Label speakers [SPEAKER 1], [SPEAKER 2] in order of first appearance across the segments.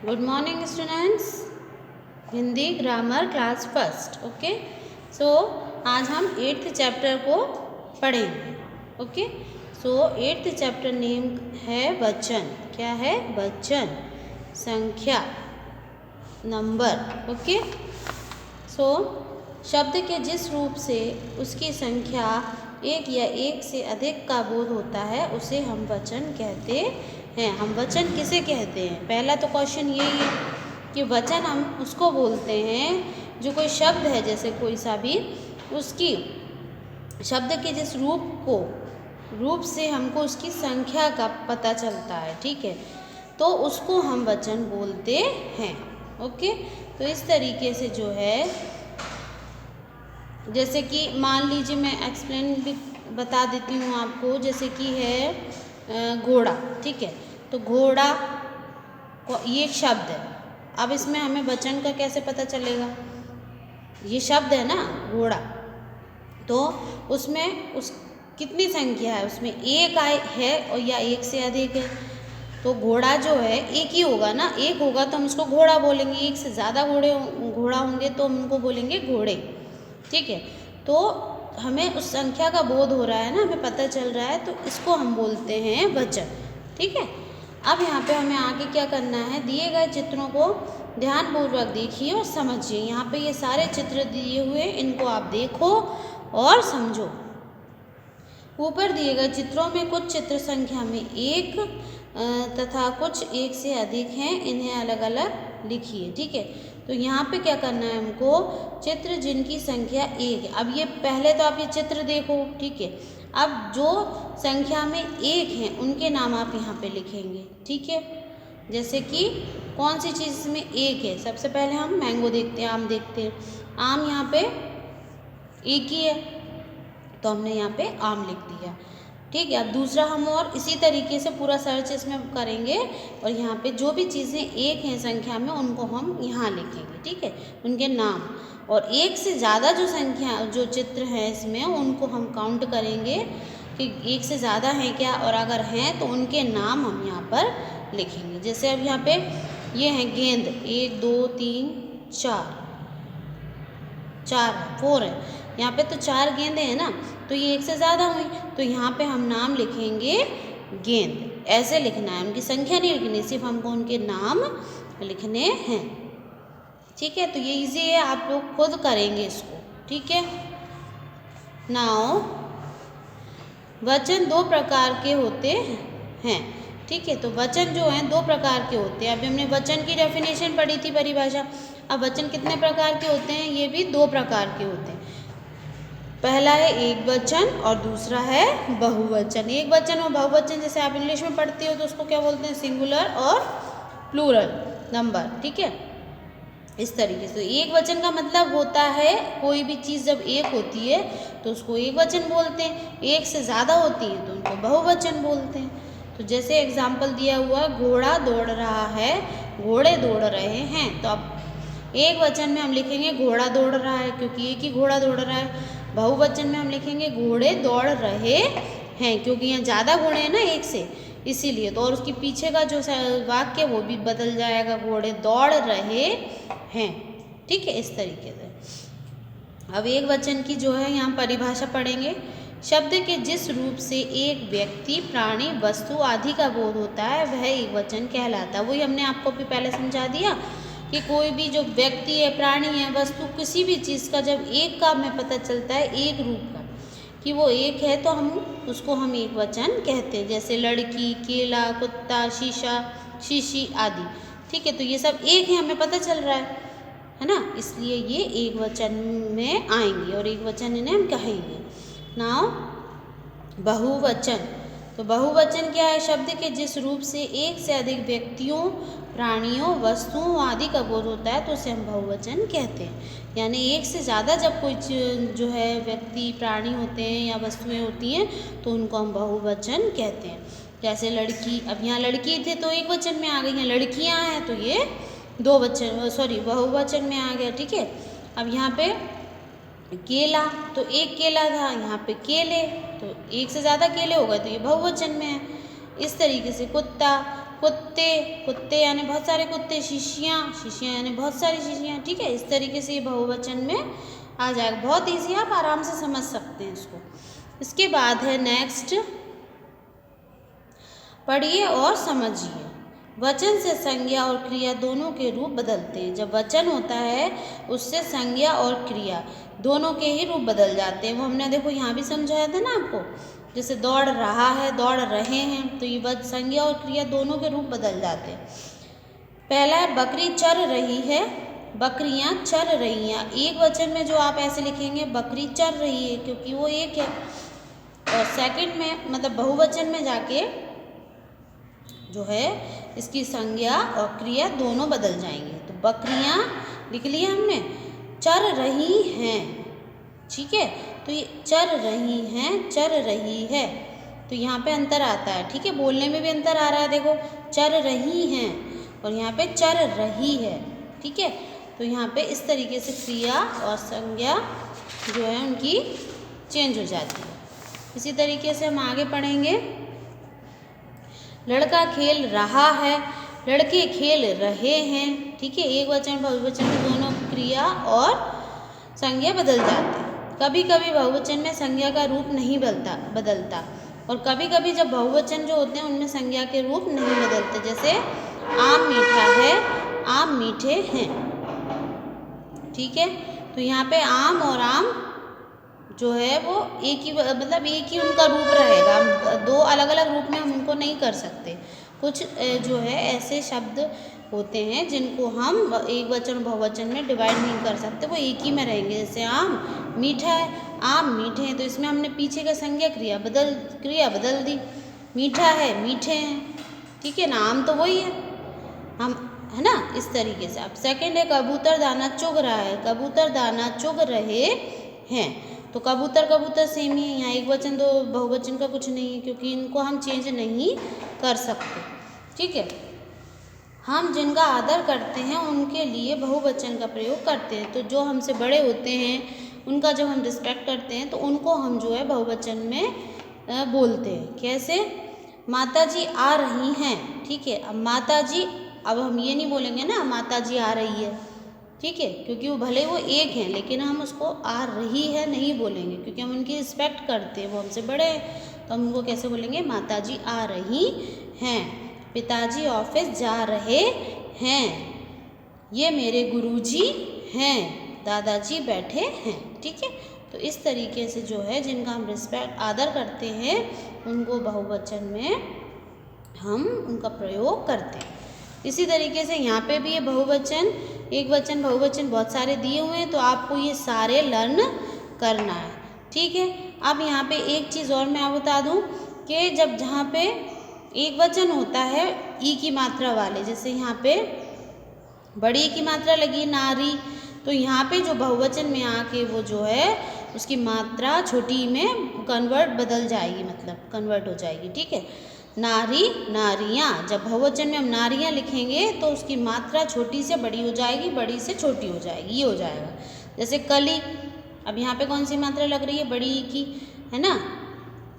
[SPEAKER 1] Good morning students. Hindi grammar class first. Okay, so आज हम 8th chapter को पढ़ेंगे। ओके, सो 8th चैप्टर नेम है वचन। क्या है? वचन, संख्या, नंबर। ओके, सो शब्द के जिस रूप से उसकी संख्या एक या एक से अधिक का बोध होता है उसे हम वचन कहते हैं। हम वचन किसे कहते हैं? पहला तो क्वेश्चन यही है कि वचन हम उसको बोलते हैं जो कोई शब्द है, जैसे कोई सा भी, उसकी शब्द के जिस रूप से हमको उसकी संख्या का पता चलता है। ठीक है, तो उसको हम वचन बोलते हैं। ओके, तो इस तरीके से जो है, जैसे कि मान लीजिए मैं एक्सप्लेन भी बता देती हूँ आपको। जैसे कि है घोड़ा। ठीक है, तो घोड़ा ये एक शब्द है। अब इसमें हमें वचन का कैसे पता चलेगा? ये शब्द है ना घोड़ा, तो उसमें उस कितनी संख्या है? उसमें एक है और या एक से अधिक है। तो घोड़ा जो है एक ही होगा ना, एक होगा तो हम उसको घोड़ा बोलेंगे। एक से ज़्यादा घोड़ा होंगे तो हम उनको बोलेंगे घोड़े। ठीक है, तो हमें उस संख्या का बोध हो रहा है ना, हमें पता चल रहा है, तो इसको हम बोलते हैं वचन। ठीक है, अब यहाँ पे हमें आगे क्या करना है? दिए गए चित्रों को ध्यानपूर्वक देखिए और समझिए। यहाँ पे ये सारे चित्र दिए हुए, इनको आप देखो और समझो। ऊपर दिए गए चित्रों में कुछ चित्र संख्या में एक तथा कुछ एक से अधिक हैं। इन्हें अलग अलग लिखिए। ठीक है, तो यहाँ पे क्या करना है हमको? चित्र जिनकी संख्या एक है। अब ये पहले तो आप ये चित्र देखो। ठीक है, अब जो संख्या में एक हैं उनके नाम आप यहाँ पे लिखेंगे। ठीक है, जैसे कि कौन सी चीज़ में एक है? सबसे पहले हम मैंगो देखते हैं, आम देखते हैं। आम यहाँ पे एक ही है, तो हमने यहाँ पे आम लिख दिया। ठीक है, अब दूसरा हम और इसी तरीके से पूरा सर्च इसमें करेंगे और यहाँ पे जो भी चीज़ें एक हैं संख्या में उनको हम यहाँ लिखेंगे। ठीक है, उनके नाम। और एक से ज़्यादा जो चित्र हैं इसमें, उनको हम काउंट करेंगे कि एक से ज़्यादा हैं क्या, और अगर हैं तो उनके नाम हम यहाँ पर लिखेंगे। जैसे अब यहाँ पे ये हैं गेंद, 1 2 3 4 4 है। यहाँ पे तो 4 गेंदें हैं ना, तो ये एक से ज़्यादा हुई, तो यहाँ पे हम नाम लिखेंगे गेंद। ऐसे लिखना है, उनकी संख्या नहीं लिखनी, सिर्फ हमको उनके नाम लिखने हैं। ठीक है, तो ये इजी है, आप लोग खुद करेंगे इसको। ठीक है, नाउ वचन 2 प्रकार के होते हैं। ठीक है, तो वचन जो हैं 2 प्रकार के होते हैं। अभी हमने वचन की डेफिनेशन पढ़ी थी, परिभाषा। अब वचन कितने प्रकार के होते हैं? ये भी 2 प्रकार के होते हैं। पहला है एक वचन और दूसरा है बहुवचन। एक वचन और बहुवचन जैसे आप इंग्लिश में पढ़ते हो तो उसको क्या बोलते हैं? सिंगुलर और प्लूरल नंबर। ठीक है, इस तरीके से एक वचन का मतलब होता है कोई भी चीज़ जब एक होती है तो उसको एक वचन बोलते हैं, एक से ज़्यादा होती है तो उनको बहुवचन बोलते हैं। तो जैसे एग्जाम्पल दिया हुआ, घोड़ा दौड़ रहा है, घोड़े दौड़ रहे हैं। तो अब एक वचन में हम लिखेंगे घोड़ा दौड़ रहा है, क्योंकि एक ही घोड़ा दौड़ रहा है। बहुवचन में हम लिखेंगे घोड़े दौड़ रहे हैं, क्योंकि यहाँ ज़्यादा घोड़े हैं ना एक से, इसीलिए। तो और उसके पीछे का जो वाक्य वो भी बदल जाएगा, घोड़े दौड़ रहे हैं। ठीक है, इस तरीके से। अब एक वचन की जो है यहाँ परिभाषा पढ़ेंगे। शब्द के जिस रूप से एक व्यक्ति, प्राणी, वस्तु आदि का बोध होता है वह एक वचन कहलाता है। वही हमने आपको भी पहले समझा दिया कि कोई भी जो व्यक्ति है, प्राणी है, वस्तु, किसी भी चीज़ का जब एक का हमें पता चलता है, एक रूप का, कि वो एक है, तो उसको हम एक वचन कहते हैं। जैसे लड़की, केला, कुत्ता, शीशा, शीशी आदि। ठीक है, तो ये सब एक है, हमें पता चल रहा है ना, इसलिए ये एक वचन में आएंगे और एक वचन इन्हें हम कहेंगे। नाउ बहुवचन। तो बहुवचन क्या है? शब्द के जिस रूप से एक से अधिक व्यक्तियों, प्राणियों, वस्तुओं आदि का बोध होता है तो उसे हम बहुवचन कहते हैं। यानी एक से ज़्यादा जब कोई जो है व्यक्ति, प्राणी होते हैं या वस्तुएं होती हैं तो उनको हम बहुवचन कहते हैं। जैसे लड़की, अब यहाँ लड़की थे तो एक वचन में आ गई, यहाँ लड़कियाँ हैं तो ये बहुवचन में आ गया। ठीक है, अब यहाँ पे केला, तो एक केला था, यहाँ पे केले, तो एक से ज़्यादा केले हो गए तो ये बहुवचन में है। इस तरीके से कुत्ता, कुत्ते, कुत्ते यानी बहुत सारे कुत्ते। शिशियाँ, शिशियाँ यानी बहुत सारी शिशियाँ। ठीक है, इस तरीके से ये बहुवचन में आ जाएगा। बहुत ईजी, आप आराम से समझ सकते हैं इसको। इसके बाद है नेक्स्ट, पढ़िए और समझिए। वचन से संज्ञा और क्रिया दोनों के रूप बदलते हैं। जब वचन होता है उससे संज्ञा और क्रिया दोनों के ही रूप बदल जाते हैं। वो हमने देखो यहाँ भी समझाया था ना आपको, जैसे दौड़ रहा है, दौड़ रहे हैं, तो ये संज्ञा और क्रिया दोनों के रूप बदल जाते हैं। पहला है बकरी चर रही है, बकरियां चर रही हैं। एक वचन में जो आप ऐसे लिखेंगे बकरी चर रही है, क्योंकि वो एक है। और सेकंड में मतलब बहुवचन में जाके जो है इसकी संज्ञा और क्रिया दोनों बदल जाएंगे। तो बकरियां लिख लिया हमने, चर रही हैं। ठीक है, तो ये चर रही हैं, चर रही है, तो यहाँ पे अंतर आता है। ठीक है, बोलने में भी अंतर आ रहा है। देखो, चर रही हैं और यहाँ पे चर रही है। ठीक है, तो यहाँ पे इस तरीके से क्रिया और संज्ञा जो है उनकी चेंज हो जाती है। इसी तरीके से हम आगे पढ़ेंगे। लड़का खेल रहा है, लड़के खेल रहे हैं। ठीक है, एक वचन बहुवचन में दोनों क्रिया और संज्ञा बदल जाती है। कभी कभी बहुवचन में संज्ञा का रूप नहीं बदलता और कभी कभी जब बहुवचन जो होते हैं उनमें संज्ञा के रूप नहीं बदलते। जैसे आम मीठा है, आम मीठे हैं। ठीक है, तो यहाँ पे आम और आम जो है वो एक ही मतलब एक ही उनका रूप रहेगा। दो अलग अलग रूप में हम उनको नहीं कर सकते। कुछ जो है ऐसे शब्द होते हैं जिनको हम एक वचन बहुवचन में डिवाइड नहीं कर सकते, वो एक ही में रहेंगे। जैसे आम मीठा है, आम मीठे हैं, तो इसमें हमने पीछे का संज्ञा क्रिया बदल दी। मीठा है, मीठे हैं। ठीक है ना, आम तो वही है, हम है ना, इस तरीके से। अब सेकंड है कबूतर दाना चुग रहा है, कबूतर दाना चुग रहे हैं। तो कबूतर कबूतर सेम ही है, यहाँ एक वचन दो बहुवचन का कुछ नहीं है, क्योंकि इनको हम चेंज नहीं कर सकते। ठीक है, हम जिनका आदर करते हैं उनके लिए बहुवचन का प्रयोग करते हैं। तो जो हमसे बड़े होते हैं उनका जब हम रिस्पेक्ट करते हैं तो उनको हम जो है बहुवचन में बोलते हैं। कैसे? माता जी आ रही हैं। ठीक है, अब माता जी, अब हम ये नहीं बोलेंगे ना माता जी आ रही है। ठीक है, क्योंकि वो भले वो एक हैं लेकिन हम उसको आ रही है नहीं बोलेंगे, क्योंकि हम उनकी रिस्पेक्ट करते हैं, वो हमसे बड़े हैं। तो हम उनको कैसे बोलेंगे? माता जी आ रही हैं। पिताजी ऑफिस जा रहे हैं। ये मेरे गुरुजी हैं। दादाजी बैठे हैं। ठीक है, तो इस तरीके से जो है जिनका हम रिस्पेक्ट आदर करते हैं उनको बहुवचन में हम उनका प्रयोग करते हैं। इसी तरीके से यहाँ पे भी ये बहुवचन, एक वचन बहुवचन बहुत सारे दिए हुए हैं, तो आपको ये सारे लर्न करना है। ठीक है, अब यहाँ पे एक चीज़ और मैं आपको बता दूँ कि जब जहाँ पे एक वचन होता है ई की मात्रा वाले, जैसे यहाँ पे बड़ी ई की मात्रा लगी नारी, तो यहाँ पे जो बहुवचन में आके वो जो है उसकी मात्रा छोटी में बदल जाएगी, मतलब कन्वर्ट हो जाएगी। ठीक है, नारी नारियाँ, जब बहुवचन में हम नारियाँ लिखेंगे तो उसकी मात्रा छोटी से बड़ी हो जाएगी, बड़ी से छोटी हो जाएगी, ये हो जाएगा। जैसे कली, अब यहाँ पे कौन सी मात्रा लग रही है? बड़ी ई की, है ना।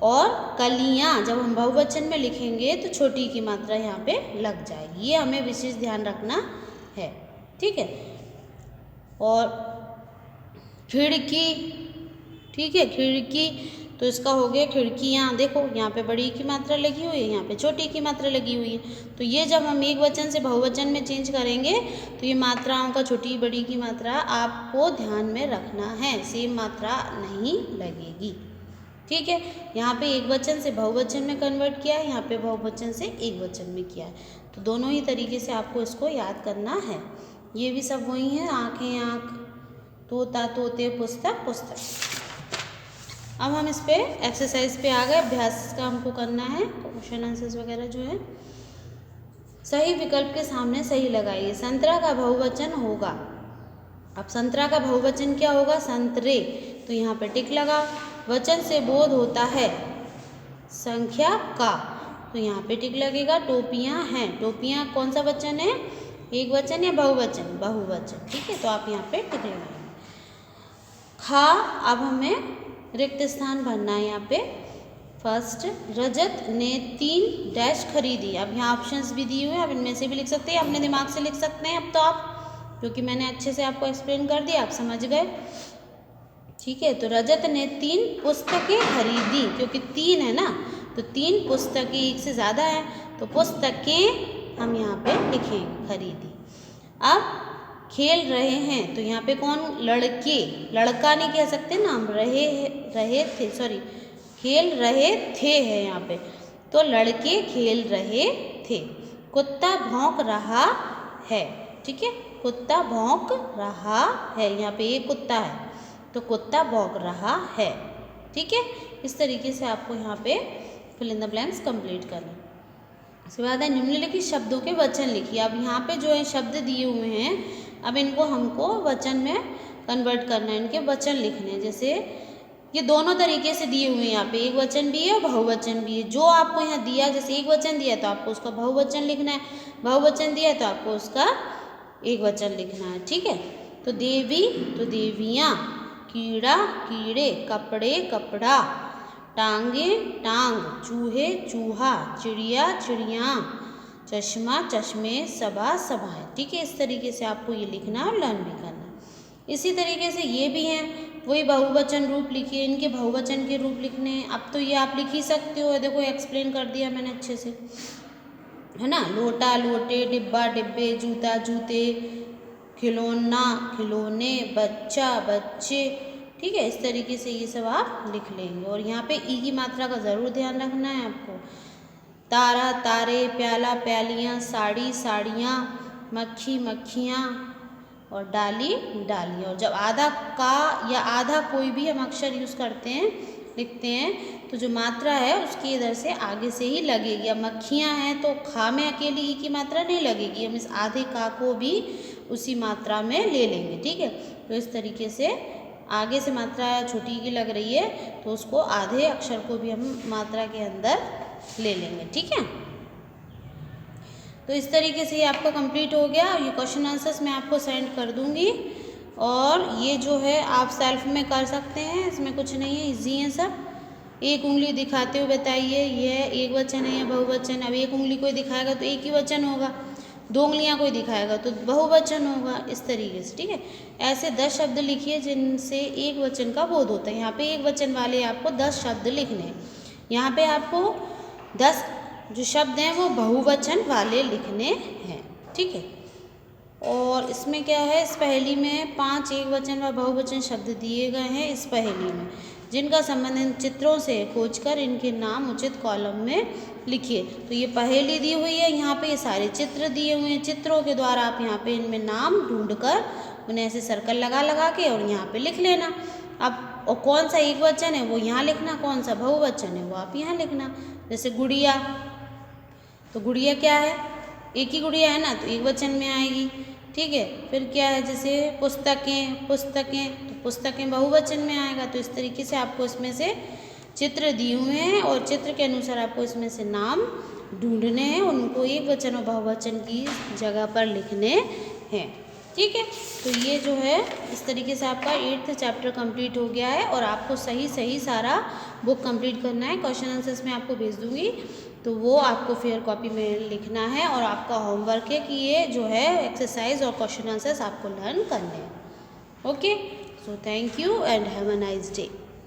[SPEAKER 1] और कलियाँ जब हम बहुवचन में लिखेंगे तो छोटी की मात्रा यहाँ पे लग जाएगी, ये हमें विशेष ध्यान रखना है। ठीक है, और खिड़की, ठीक है, खिड़की, तो इसका हो गया खिड़कियाँ। देखो यहाँ पे बड़ी की मात्रा लगी हुई है, यहाँ पे छोटी की मात्रा लगी हुई है। तो ये जब हम एक वचन से बहुवचन में चेंज करेंगे तो ये मात्राओं का छोटी बड़ी की मात्रा आपको ध्यान में रखना है, सेम मात्रा नहीं लगेगी। ठीक है, यहाँ पे एक वचन से बहुवचन में कन्वर्ट किया है, यहाँ पे बहुवचन से एक वचन में किया है, तो दोनों ही तरीके से आपको इसको याद करना है। ये भी सब वही है, आँखें आँख, तोता तोते, पुस्तक पुस्तक। अब हम इस पे एक्सरसाइज पे आ गए, अभ्यास का हमको करना है, क्वेश्चन आंसर्स वगैरह जो है। सही विकल्प के सामने सही लगाइए। संतरा का बहुवचन होगा, अब संतरा का बहुवचन क्या होगा? संतरे, तो यहाँ पे टिक लगा। वचन से बोध होता है संख्या का, तो यहाँ पे टिक लगेगा। टोपियाँ हैं, टोपियाँ कौन सा वचन है? एक वचन या बहुवचन? बहुवचन। ठीक है, तो आप यहाँ पे टिक लगाएंगे। खा, अब हमें रिक्त स्थान भरना है यहाँ पे। फर्स्ट, रजत ने 3 डैश खरीदी। अब यहाँ ऑप्शंस भी दिए हुए हैं, आप इनमें से भी लिख सकते हैं, अपने दिमाग से लिख सकते हैं। अब तो आप, क्योंकि मैंने अच्छे से आपको एक्सप्लेन कर दिया, आप समझ गए। ठीक है, तो रजत ने 3 पुस्तकें खरीदी, क्योंकि 3 है ना, तो 3 पुस्तकें, एक से ज़्यादा है तो पुस्तकें हम यहाँ पे लिखेंगे खरीदी। अब खेल रहे हैं, तो यहाँ पे कौन, लड़के, लड़का नहीं कह सकते ना हम, रहे थे, सॉरी, खेल रहे थे है यहाँ पे, तो लड़के खेल रहे थे। कुत्ता भौंक रहा है, ठीक है, कुत्ता भौंक रहा है, यहाँ पे एक कुत्ता है तो कुत्ता भौंक रहा है। ठीक है, इस तरीके से आपको यहाँ पे fill in the blanks complete करना। उसके बाद है निम्नलिखित शब्दों के वचन लिखिए। अब यहाँ पे जो है शब्द दिए हुए हैं, अब इनको हमको वचन में कन्वर्ट करना है, इनके वचन लिखने हैं। जैसे ये दोनों तरीके से दिए हुए हैं, यहाँ पे एक वचन भी है और बहुवचन भी है। जो आपको यहाँ दिया, जैसे एक वचन दिया तो आपको उसका बहुवचन लिखना है, बहुवचन दिया तो आपको उसका एक वचन लिखना है। ठीक है, तो देवी तो देवियाँ, कीड़ा कीड़े, कपड़े कपड़ा, टांगे टांग, चूहे चूहा, चिड़िया चिड़िया, चश्मा चश्मे, सभा सभाएं। ठीक है, इस तरीके से आपको ये लिखना है और लर्न भी करना है। इसी तरीके से ये भी हैं, वही बहुवचन रूप लिखिए, इनके बहुवचन के रूप लिखने हैं। अब तो ये आप लिख ही सकते हो, देखो एक्सप्लेन कर दिया मैंने अच्छे से, है ना। लोटा लोटे, डिब्बा डिब्बे, जूता जूते, खिलौना खिलौने, बच्चा बच्चे। ठीक है, इस तरीके से ये सब आप लिख लेंगे। और यहाँ पे ई की मात्रा का ज़रूर ध्यान रखना है आपको। तारा तारे, प्याला प्यालियाँ, साड़ी साड़ियाँ, मक्खी मक्खियाँ और डाली डालियाँ। और जब आधा का या आधा कोई भी हम अक्षर यूज़ करते हैं, लिखते हैं, तो जो मात्रा है उसकी इधर से आगे से ही लगेगी। अब मक्खियाँ हैं तो खा में अकेली ई की मात्रा नहीं लगेगी, हम इस आधे का को भी उसी मात्रा में ले लेंगे। ठीक है, तो इस तरीके से आगे से मात्रा छोटी की लग रही है तो उसको आधे अक्षर को भी हम मात्रा के अंदर ले लेंगे। ठीक है, तो इस तरीके से ये आपका कंप्लीट हो गया। ये क्वेश्चन आंसर्स मैं आपको सेंड कर दूंगी, और ये जो है आप सेल्फ में कर सकते हैं, इसमें कुछ नहीं है, इजी है सब। एक उंगली दिखाते हुए बताइए ये एक वचन है या बहुवचन। अब एक उंगली कोई दिखाएगा तो एक ही वचन होगा, 2 उंगलियां कोई दिखाएगा तो बहुवचन होगा, इस तरीके से। ठीक है, ऐसे 10 शब्द लिखिए जिनसे एक वचन का बोध होता है। यहाँ पे एक वचन वाले आपको 10 शब्द लिखने हैं। यहाँ पे आपको 10 जो शब्द हैं वो बहुवचन वाले लिखने हैं। ठीक है, और इसमें क्या है, इस पहेली में 5 एक वचन व बहुवचन शब्द दिए गए हैं इस पहेली में, जिनका संबंध इन चित्रों से खोजकर इनके नाम उचित कॉलम में लिखिए। तो ये पहेली दी हुई है, यहाँ पे ये सारे चित्र दिए हुए हैं, चित्रों के द्वारा आप यहाँ पे इनमें नाम ढूंढकर उन्हें ऐसे सर्कल लगा लगा के और यहाँ पे लिख लेना। अब और कौन सा एक वचन है वो यहाँ लिखना, कौन सा बहुवचन है वो आप यहाँ लिखना। जैसे गुड़िया, तो गुड़िया क्या है, एक ही गुड़िया है ना, तो एक वचन में आएगी। ठीक है, फिर क्या है, जैसे पुस्तकें पुस्तकें, तो पुस्तकें बहुवचन में आएगा। तो इस तरीके से आपको इसमें से चित्र दिए हुए हैं और चित्र के अनुसार आपको इसमें से नाम ढूंढने हैं, उनको एक वचन और बहुवचन की जगह पर लिखने हैं। ठीक है, तो ये जो है इस तरीके से आपका 8th चैप्टर कंप्लीट हो गया है, और आपको सही सही सारा बुक कंप्लीट करना है। क्वेश्चन आंसर्स मैं आपको भेज दूँगी, तो वो आपको फेयर कॉपी में लिखना है, और आपका होमवर्क है कि ये जो है एक्सरसाइज और क्वेश्चन आंसर्स आपको लर्न करने हैं। Okay, so thank you and have a nice day.